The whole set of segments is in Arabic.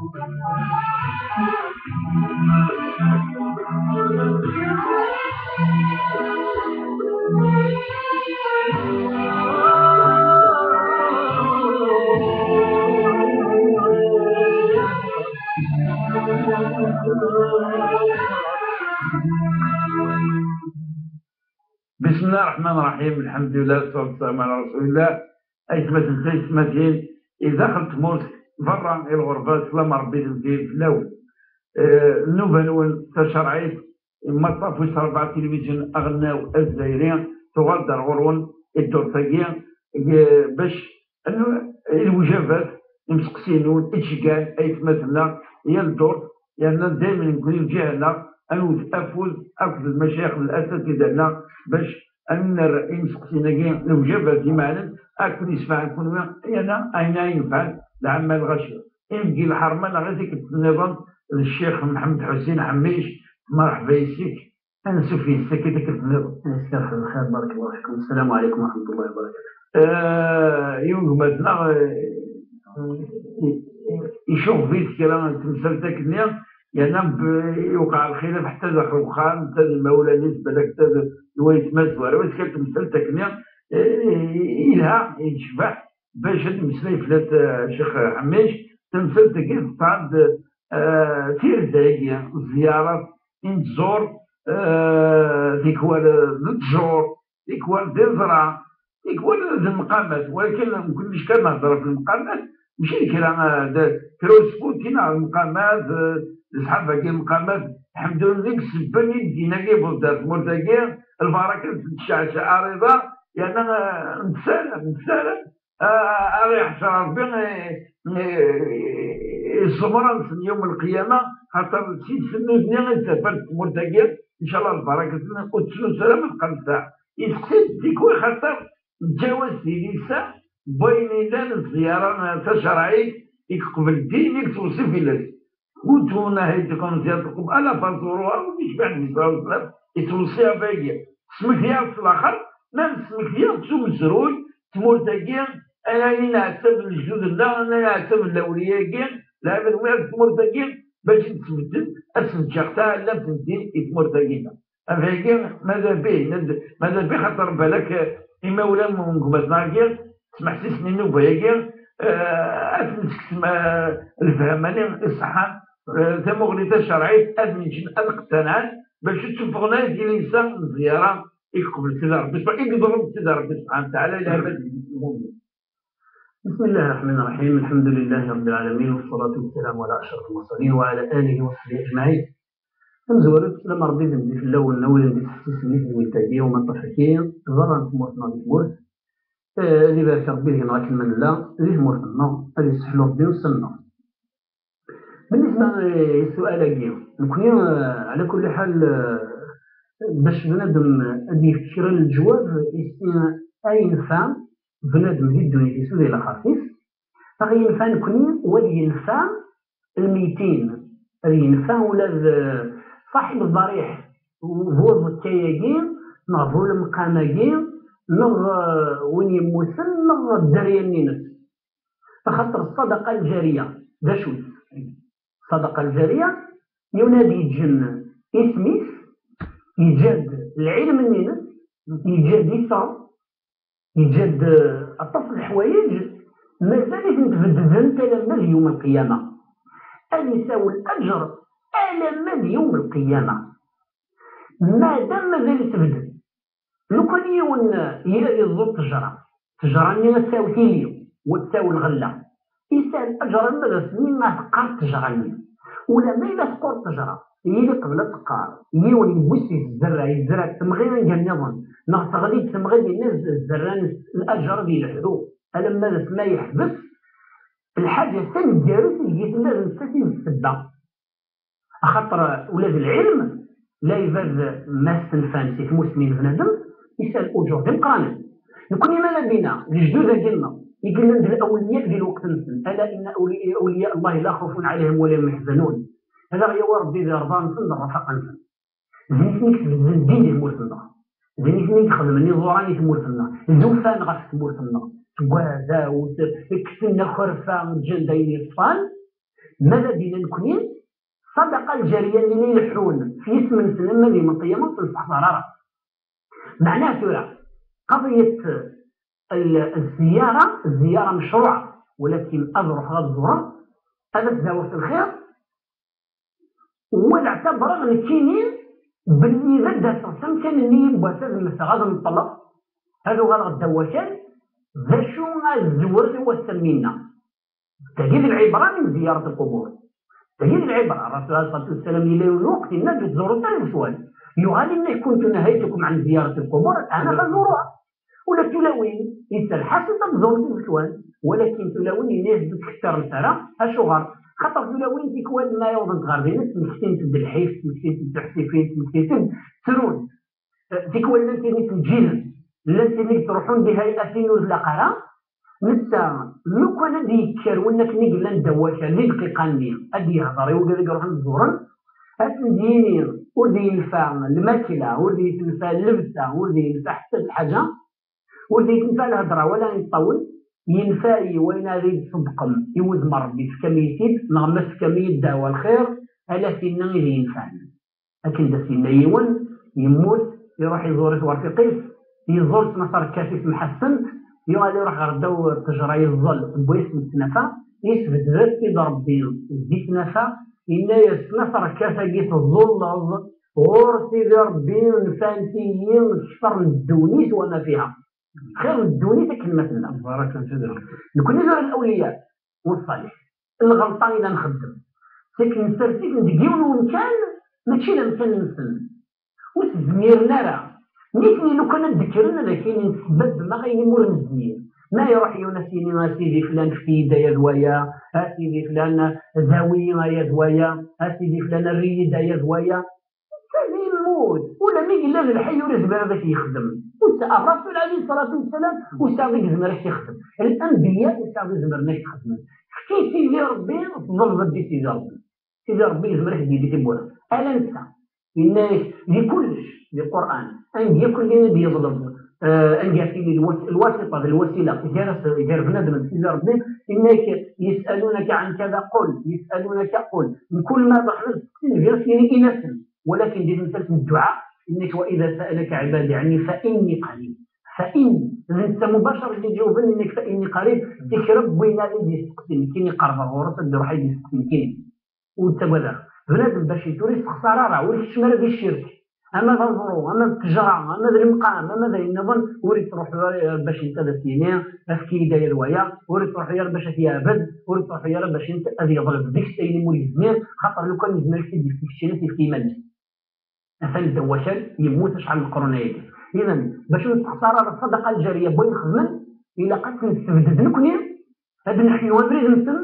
بسم الله الرحمن الرحيم. الحمد لله والصلاة والسلام على رسول الله. أيتمثل إذا دخلت موت برا الغربة سلام ربي تمثيل في الأول النوبة تشرعيت ما طافوش 4 تلفزيون أغناو الجزائريين تغادر غرون الدور تاكيا باش الوجبات المسقسينون إتشكال أيتمثلنا هي الدور لأن دائما نكون جهلنا أنو أفوز المشايخ الأساتذة ديالنا باش أن يمسقسينا كاع الوجبات ديما أكل يسمع نكون أنا أين ينفع العمال الغشيم يمكن الحرمان غير ديك النظام الشيخ محمد حسين حميش مرحبا يسيك أنا سفين ساكي ديك النظام. مساء الخير بارك الله فيكم. السلام عليكم ورحمة الله وبركاته. يوم مثلا يشوف فيك كلام تمثل داك النيام يوقع الخلاف حتى داخل الخان حتى المولى نسبة لك حتى الويت مسوار واش كتمثل تكنيا إلها يشبع باش هاد المسألة فلات الشيخ حميش تمثل تكيف تعد تير زايقيا زيارات تزور ديكوال الجور ديكوال ديزرع ديكوال المقامات ولكن مكنش كنهضر في المقامات ماشي كلام كروسفوت كاين المقامات الصحافه كاين المقامات الحمد لله ديك السبه دينا كي بلدات مرتقيه البركه تشعشع عريضه لان نتسالم يحشر ربي الصبر يوم القيامه خاطر سيد سنوزني غيتسافر مرتقيه ان شاء الله البركه وتسلم سلامه قبل ساعه يسقسي ديك خاطر تجاوز لسه بين لان الزياره تشرعي يقبل دينك توصف الى وانتم نهايتكم زيارتكم الا فزوروها ويشبع النساء يتوصيها باقيه سمك فيها في الاخر ما نسمك فيها تسوم الزروي تمرتقيا انا نعتب الجدود لا انا نعتب الاولياء كاع لا من وين تمرتقيا باش تتبدل اسم شختها لا تمدين تمرتقيا هذاك ماذا به خاطر بالك اما ولا منكم مثلا تسمح سيسني النوبه كاع أثنتكتم الفهماني الصحة ثمغنية الشرعية أثنتكتم الاقتناع باش تشوفونا ديال الإنسان الزيارة يقبل سيدي ربي يقدروا سيدي ربي سبحانه وتعالى إلى أبد المؤمنين. بسم الله الرحمن الرحيم. الحمد لله رب العالمين والصلاة والسلام على أشرف المرسلين وعلى آله وصحبه أجمعين. نزورت لما ربي ذنبي في الأول ندي تحسسني في الولتاجية وما طفكين ظهرا في مرتنا بالمرس اللي بارك ربي نغاك المنلا اللي مرتنا اللي يسحلو ربي وسلنا. بالنسبة للسؤال هاكي نكون على كل حال باش بنادم أدي يفكر الجواب أي ينفع بنادم في الدنيا في سوريا الخفيف غادي ينفع نكون ولي ينفع الميتين غادي ينفع ولا صاحب الضريح هو الكياكين نغفو المقاماكين نغ وين يموسن نغ الدريا نينس فخاطر الصدقة الجارية دا شو الصدقة الجارية ينادي يتجن اسميس يجاد العلم النينس يجاد يسار يجاد الطفل الحوايج مازالت نتبدل تلمذ يوم القيامة أن يساوي الأجر ألمذ يوم القيامة ما دام مازال تبدل لو كان يون يضرب تجرة اللي تساوي كيليو وتساوي الغلة يسال أجر المدرسة مما تقار تجرة ولا ما إلا تقار تجرة هي اللي قبل تقار يون يبوس يزرع تمغي قال نظن تغليب تمغي الناس الزران الأجر ديال الحدود ألم مدرس ما يحبس الحاجة الثانية ديالو تلقيت لازم تستثمر السبة خاطر ولاد العلم لا يبان ما استنفان في المسلمين بنادم يسال اجور مقارنه نكون ماذا بينا الجدود ديالنا يقول لنا الاولياء ديال الوقت نسل الا ان اولياء الله لا خوف عليهم ولا هم يحزنون هذا غير ربي اذا رضى نسل رفاقا نسل زيني نكتب الدين ديال مولفنا زيني نخدم النظراني في مولفنا زوفان غاف في مولفنا وهذا وكسلنا خرفه من جندين الصفان ماذا بينا نكونين الصدقة الجارية اللي يلحون في اسم السلام هذه من قيامة في الصحراء. معناه ترى قضية الزيارة مشروعة، ولكن أظرف هذا الزورة هذا تزاوج الخير، ولا اعتبر أن كاينين باللي غدا صرصم كان اللي يبغى هذا المستغاث المطلق هذا غير الدواشات ذا شو الزور هو سمينا تجد العبرة من زيارة القبور. تجد العبرة الرسول عليه الصلاة والسلام إلى الوقت الناس تزوروا ثاني سؤال يغالي كنت نهيتكم عن زيارة القبور أنا غزورها ولا تلاوين يسال حسب تزور السؤال، ولكن تلاوين الناس بتكثر الثرى الشغر خاطر تلاوين تكون ما يوضن تغربين مسكين تد الحيف مسكين تحسيفين مسكين ترون تكون لانتني تجيل لانتني تروحون بهيئة ولا قرا نتا لو كان ديكر وانك نقل ندواشا اللي دقيقة ني ادي يهضر وقال يروح نزورن اتنديني ودي ينفع الماكلة ودي ينفع اللبسة ودي ينفع حتى الحاجة ودي ينفع الهضرة ولا يطول ينفع وين يريد صدقم يوز مربي في كميتيد نغمس كمية دواء الخير على سنة اللي ينفع. لكن دا سنة يون يموت يروح يزور ورفيقيس يزور نصر كاسيس محسن يغادي يروح غردو التجرى يظل بويس متنفى يثبت ذات يضرب ديت نفى إلا يسنصر كاسا جيت الظل غور سيدي ربي نفانتيين شفر الدونيس وما فيها خير الدونيس كلمة بارك الله نكون نزور الأولياء والصالح الغلطان إذا نخدم لكن نسرسيك ندقيون وإن كان ماشي لمكان نسن وتزميرنا راه نيتني لو كان نذكرنا لكن نسبب ما غيمور نزمير ما يروح يونسيني سيدي فلان في يدايا دوايا سيدي فلان زاوية يا دوايا سيدي فلان الريد يا دوايا هذه الموت ولا مي قال الحي ولا زمر باش يخدم الرسول عليه الصلاة والسلام وساعدك زمر باش يخدم الأنبياء وساعدك زمر باش يخدم كي سيدي ربي تظل بدي سيدي ربي زمر باش يديك بوها ألا نسى إنك لكلش للقرآن أن يكون الذي يظلم أن يأتي الواسطة الوسيلة جار بنادم سيدي ربي إنك يسألونك عن كذا قل يسألونك قل من كل ما ضحلت يعني إنسا ولكن دي مثل الدعاء إنك وإذا سألك عبادي عني فإني قريب فإني أنت مباشرة تجاوبني إنك فإني قريب تكرب وين اللي يسقسني كيني قرب الغرس اللي راح يسقسني كيني وتبدا بنادم باش يتوري استخسار راه ولي الشمال ديال الشرك اما ذا الظروف اما التجاره اما ذا المقام اما ذا النظام وريت تروح باش انت السنين في داير الويا وريت تروح يا باش فيها بد وريت تروح يا باش انت هذه يضرب ديك الشيء مول الزمان خاطر لو كان يزمر في ديك الشيء في مال مثلا الدواشات يموت شحال من قرون هذه اذا باش نستخسر الصدقه الجاريه بغي نخدم الا قد نستبدد نكوني هاد نحيو بريد نسن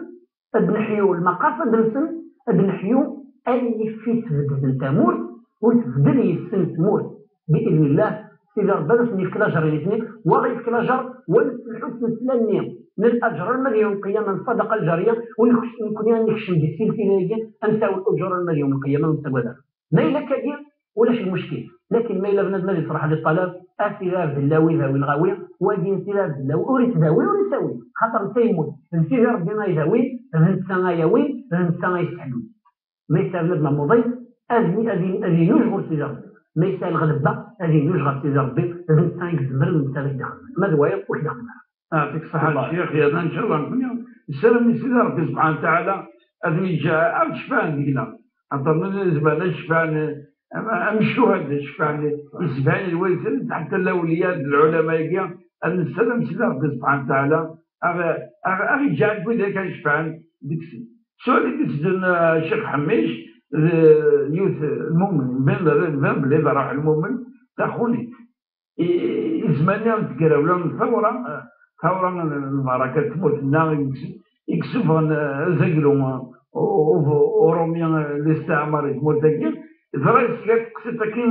هاد نحيو المقاصد نسن هاد نحيو اللي في تبدل تموت وتبدل يسن تموت باذن الله سيدي ربي نسني في كلاجر الاثنين وغير في كلاجر والحسن سلاني من الاجر المليون قياما الصدقه الجاريه ونكون نكشم دي السلسله امساو الاجور المليون قياما مستقبلا ما الا كبير ولا شي مشكل لكن ما الا بنادم اللي يصرح هذا الطلب اسير باللاوي ذوي الغاوي واجي سير باللاوي وريت ذوي وريت ذوي خاطر تيموت سيدي ربي ما يذوي انسان ياوي انسان يستحلو ما يسال ما مضي أذي يجغر سيدي ربي ما يسال الغلبة أذي يجغر سيدي ربي الإنسان يقدر المسافة يدخل ماذا هو يقول يدخل يعطيك الصحة الشيخ يا إن شاء الله نكون السلام من سيدي ربي سبحانه وتعالى أذني جاء عاد شفان دينا عطرنا الزبالة شفان أمشوا هذا شفان يسبحان الويسل حتى الأولياء العلماء يقيا أن السلام سيدي ربي سبحانه وتعالى أغي جاء قد كان شفان ديكسي سؤالي تسجن الشيخ حميش يوث المؤمن بين بلي راح المؤمن تاخوني زمانيا تقرا ولا ثورة المعركة تموت النار يكسفون زقلوا وروميا الاستعمار يتموت تاكي ذرايس قصيتا كي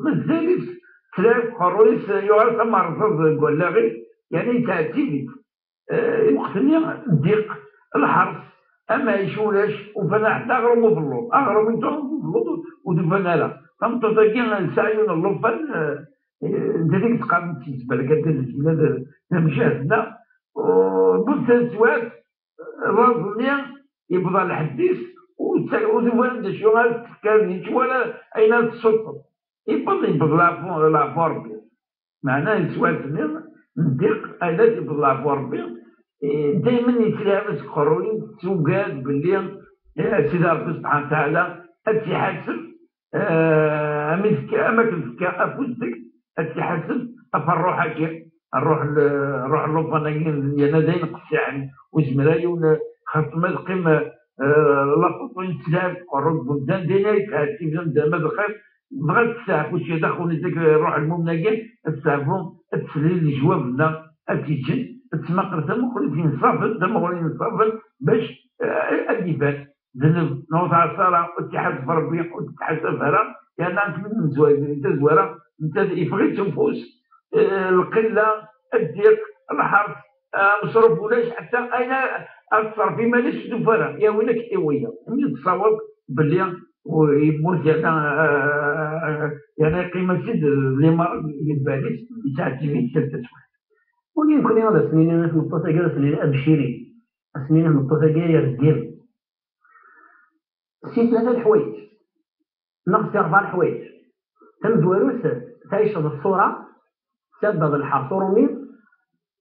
مازالت ثلاث خرويس يغرس مرصد قول لا غير يعني تأتيبي يقتني الضيق الحرس اما يشولاش وفنا حتى اغرموا في اللوط اغرموا انتم في اللوط ودفنا لا فهمتوا تاكي نسايون اللوفان انت ديك تقام تيسبا لك انت مشاهدنا وبث سوات راسني يبدا الحديث وتولد شو غاتكاليت ولا اين تسطر يبدا لافو ربي معناه يسوالفني نديق اين يبدا لافو ربي دائما يتلابس قروي توقاد باللي سيدي ربي سبحانه وتعالى اتحاسب اماكن افوزك اتحاسب افروح هكا نروح اللوفانيين ديالنا داين قساعن وزمراي ولا خاص ما القيمه لافوط يتلعب قرب بلدان دينا يتهاتي ماذا الخير بغات تساعف واش يدخلوني ديك روح المملكه تساعفهم تسلي الجوابنا تيجن تسمقر تما خليتي نصافل تما خليتي نصافل باش الدفاع ذنب نوضع الصلاة وتحاسب ربي وتحاسب هرا يعني انت من زوينه انت زويره انت يبغي تنفوس القله الضيق الحرب مصروف ولاش حتى اين اكثر في مالش دفره يا وينك ايويه من تصاوب باللي ويموت يعني قيمه سيد اللي ما باليش يتعدي في ثلاثه ويمكن هذا سنين في مطوطه كاع سنين ابشري سنين في مطوطه كاع رجال سي ثلاثه الحوايج نقص 4 الحوايج تم دواروس تعيش الصوره سبب الحرب رومي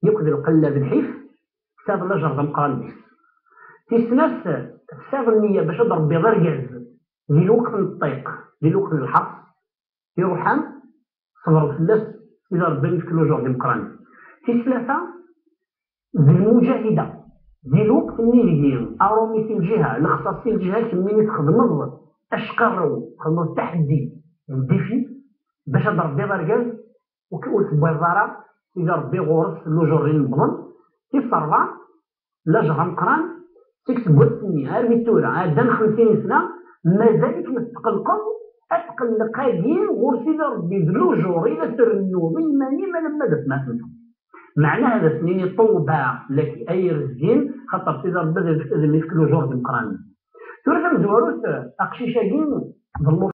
يقضي القله بالحيف سبب الأجر مقالب في سنة سبب النية باش تضرب بغير جاز ذي الوقت الطيق ذي الوقت الحرب في روحان صبر فلاس إذا ربي في كل جور ديمقراطي في ثلاثة ذي المجاهدة ذي الوقت اللي أرومي في الجهة الاختصاص في الجهة كمين تخدم أشقر خدم التحدي والديفي باش تضرب بغير جاز وتبغي الضرر إذا ربي غورس اللوجورين البلن في الصربة لاجغ مقران تكتب وسني عارف التورة عادان 50 سنة مازالك نستقلكم أتقل قادين غورس إذا ربي اللوجور إذا ترنو بالماني ما لما دفنا أنتم معنى هذا سنين يطوبها لك أي رزقين خاطر إذا ربي ذي في اللوجور دي مقران تورة مزواروس أقشيشاكين ظلوا